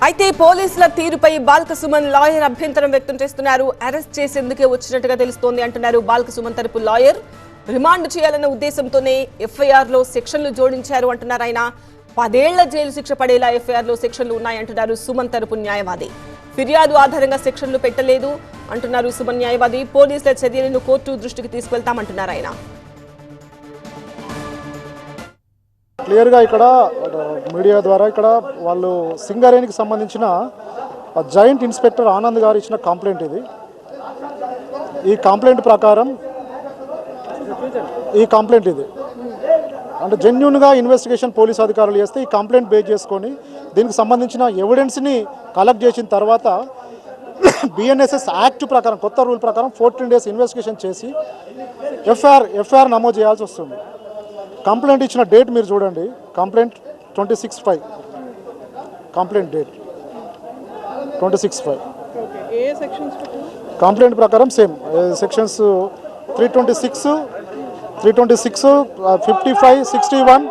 అయితే పోలీసుల తీరుపై బాల్క సుమన్ లాయర్ అభ్యంతరం వ్యక్తం చేస్తున్నారు. అరెస్ట్ చేసేందుకే వచ్చినట్టుగా తెలుస్తోంది అంటున్నారు బాల్క సుమన్ తరపు లాయర్. రిమాండ్ చేయాలన్న ఉద్దేశంతోనే ఎఫ్ఐఆర్ లో సెక్షన్లు జోడించారు అంటున్నారు ఆయన. 10 ఏళ్ల జైలు శిక్ష పడేలా ఎఫ్ఐఆర్ లో సెక్షన్లు ఉన్నాయంటున్నారు సుమన్ తరపు న్యాయవాది. ఫిర్యాదు ఆధారంగా సెక్షన్లు పెట్టలేదు అంటున్నారు సుమన్ న్యాయవాది. పోలీసుల చర్యలను కోర్టు దృష్టికి తీసుకెళ్తామంటున్నారు ఆయన. క్లియర్గా ఇక్కడ మీడియా ద్వారా ఇక్కడ వాళ్ళు సింగరేణికి సంబంధించిన జాయింట్ ఇన్స్పెక్టర్ ఆనంద్ గారు ఇచ్చిన కంప్లైంట్ ఇది. ఈ కంప్లైంట్ ప్రకారం అంటే జెన్యూన్గా ఇన్వెస్టిగేషన్ పోలీస్ అధికారులు చేస్తే ఈ కంప్లైంట్ బేస్ చేసుకొని దీనికి సంబంధించిన ఎవిడెన్స్ని కలెక్ట్ చేసిన తర్వాత బిఎన్ఎస్ఎస్ యాక్ట్ ప్రకారం కొత్త రూల్ ప్రకారం 14 days ఇన్వెస్టిగేషన్ చేసి ఎఫ్ఐఆర్ నమోదు చేయాల్సి వస్తుంది. కంప్లైంట్ ఇచ్చిన డేట్ మీరు చూడండి. Complaint 26/5 complaint date 26/5. కంప్లైంట్ ప్రకారం సేమ్ సెక్షన్స్ 326, 55, 61,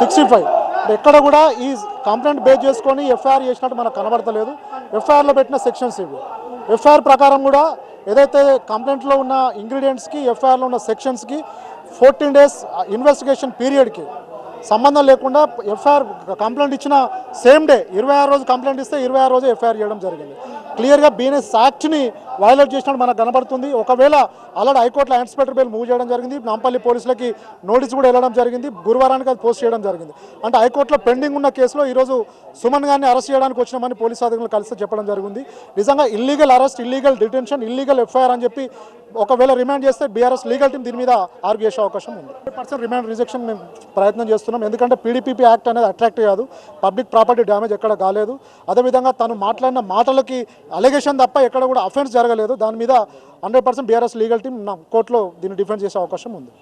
65 ఎక్కడ కూడా ఈ కంప్లైంట్ బేస్ చేసుకొని ఎఫ్ఐఆర్ చేసినట్టు మనకు కనబడతలేదు. ఎఫ్ఐఆర్లో పెట్టిన సెక్షన్స్ ఇవి. ఎఫ్ఐఆర్ ప్రకారం కూడా ఏదైతే కంప్లైంట్లో ఉన్న ఇంగ్రీడియంట్స్కి ఎఫ్ఐఆర్లో ఉన్న సెక్షన్స్కి 14 days ఇన్వెస్టిగేషన్ పీరియడ్కి సంబంధం లేకుండా ఎఫ్ఐఆర్ కంప్లైంట్ ఇచ్చిన సేమ్ డే 26 రోజు కంప్లైంట్ ఇస్తే 26 రోజు ఎఫ్ఐఆర్ చేయడం జరిగింది. క్లియర్గా బిఎన్ఎస్ యాక్ట్ని వైలేట్ చేసినట్టు మనకు కనబడుతుంది. ఒకవేళ ఆల్రెడీ హైకోర్టులో ఇన్స్పెక్టర్ బెయిల్ మూవ్ చేయడం జరిగింది. నాంపల్లి పోలీసులకి నోటీస్ కూడా వెళ్ళడం జరిగింది. గురువారానికి అది పోస్ట్ చేయడం జరిగింది. అంటే హైకోర్టులో పెండింగ్ ఉన్న కేసులో ఈరోజు సుమన్ గారిని అరెస్ట్ చేయడానికి వచ్చినామని పోలీసు అధికారులు కలిసి చెప్పడం జరిగింది. నిజంగా illegal arrest, illegal detention, illegal FIR అని చెప్పి ఒకవేళ రిమాండ్ చేస్తే బీఆర్ఎస్ లీగల్ టీం దీని మీద ఆర్గ్యూ చేసే అవకాశం ఉంది. 100% రిమాండ్ రిజెక్షన్ మేము ప్రయత్నం చేస్తున్నాం. ఎందుకంటే పీడీపీపీ యాక్ట్ అనేది అట్రాక్ట్ కాదు, పబ్లిక్ ప్రాపర్టీ డ్యామేజ్ ఎక్కడ కాలేదు. అదేవిధంగా తను మాట్లాడిన మాటలకి అలిగేషన్ తప్ప ఎక్కడ కూడా అఫెన్స్ జరగలేదు. దాని మీద 100% బీఆర్ఎస్ లీగల్ టీం కోర్టులో దీన్ని డిఫెండ్ చేసే అవకాశం ఉంది.